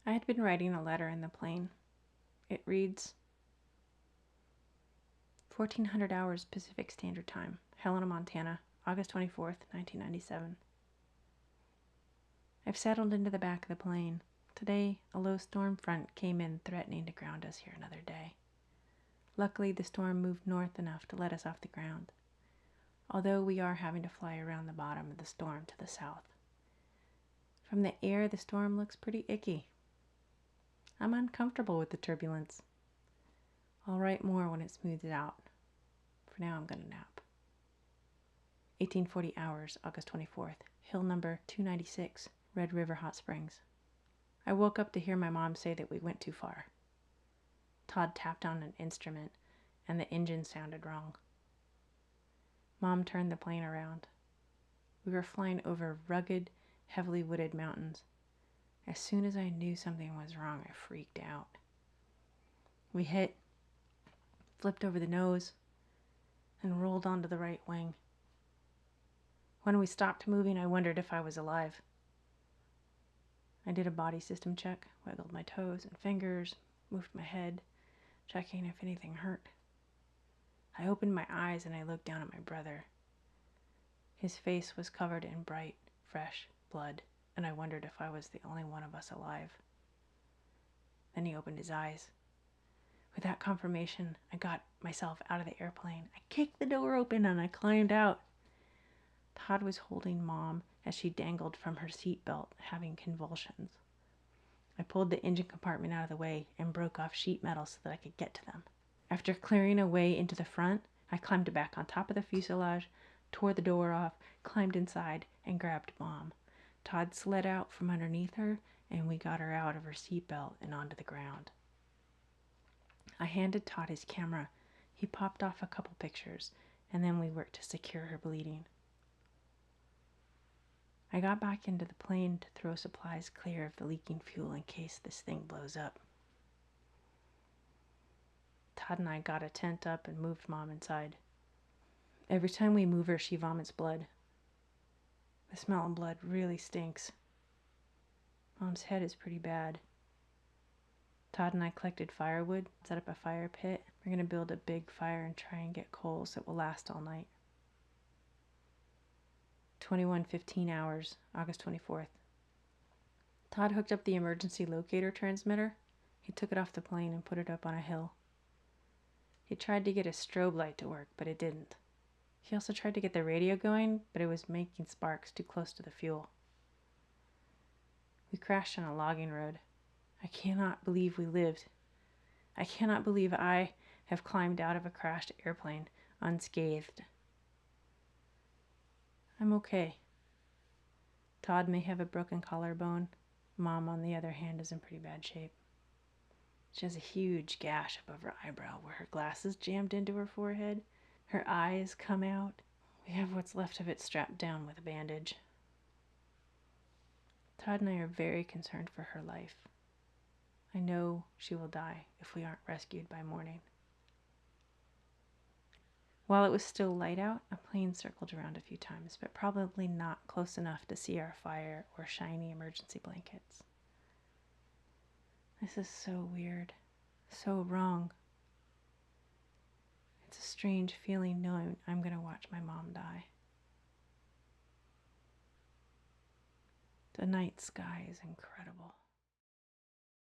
I had been writing a letter in the plane. It reads, 1400 hours Pacific Standard Time, Helena, Montana, August 24th, 1997. I've settled into the back of the plane. Today, a low storm front came in, threatening to ground us here another day. Luckily, the storm moved north enough to let us off the ground, although we are having to fly around the bottom of the storm to the south. From the air, the storm looks pretty icky. I'm uncomfortable with the turbulence. I'll write more when it smooths out. For now, I'm going to nap. 1840 hours, August 24th, hill number 296, Red River Hot Springs. I woke up to hear my mom say that we went too far. Todd tapped on an instrument, and the engine sounded wrong. Mom turned the plane around. We were flying over rugged, heavily wooded mountains. As soon as I knew something was wrong, I freaked out. We hit, flipped over the nose, and rolled onto the right wing. When we stopped moving, I wondered if I was alive. I did a body system check, wiggled my toes and fingers, moved my head, checking if anything hurt. I opened my eyes and I looked down at my brother. His face was covered in bright, fresh blood, and I wondered if I was the only one of us alive. Then he opened his eyes. With that confirmation, I got myself out of the airplane. I kicked the door open and I climbed out. Todd was holding Mom as she dangled from her seatbelt, having convulsions. I pulled the engine compartment out of the way and broke off sheet metal so that I could get to them. After clearing a way into the front, I climbed back on top of the fuselage, tore the door off, climbed inside, and grabbed Mom. Todd slid out from underneath her, and we got her out of her seatbelt and onto the ground. I handed Todd his camera. He popped off a couple pictures, and then we worked to secure her bleeding. I got back into the plane to throw supplies clear of the leaking fuel in case this thing blows up. Todd and I got a tent up and moved Mom inside. Every time we move her, she vomits blood. The smell of blood really stinks. Mom's head is pretty bad. Todd and I collected firewood, set up a fire pit. We're going to build a big fire and try and get coals that will last all night. 21:15 hours, August 24th. Todd hooked up the emergency locator transmitter. He took it off the plane and put it up on a hill. He tried to get a strobe light to work, but it didn't. He also tried to get the radio going, but it was making sparks too close to the fuel. We crashed on a logging road. I cannot believe we lived. I cannot believe I have climbed out of a crashed airplane unscathed. I'm okay. Todd may have a broken collarbone. Mom, on the other hand, is in pretty bad shape. She has a huge gash above her eyebrow where her glasses jammed into her forehead. Her eyes come out. We have what's left of it strapped down with a bandage. Todd and I are very concerned for her life. I know she will die if we aren't rescued by morning. While it was still light out, a plane circled around a few times, but probably not close enough to see our fire or shiny emergency blankets. This is so weird, so wrong. It's a strange feeling knowing I'm going to watch my mom die. The night sky is incredible.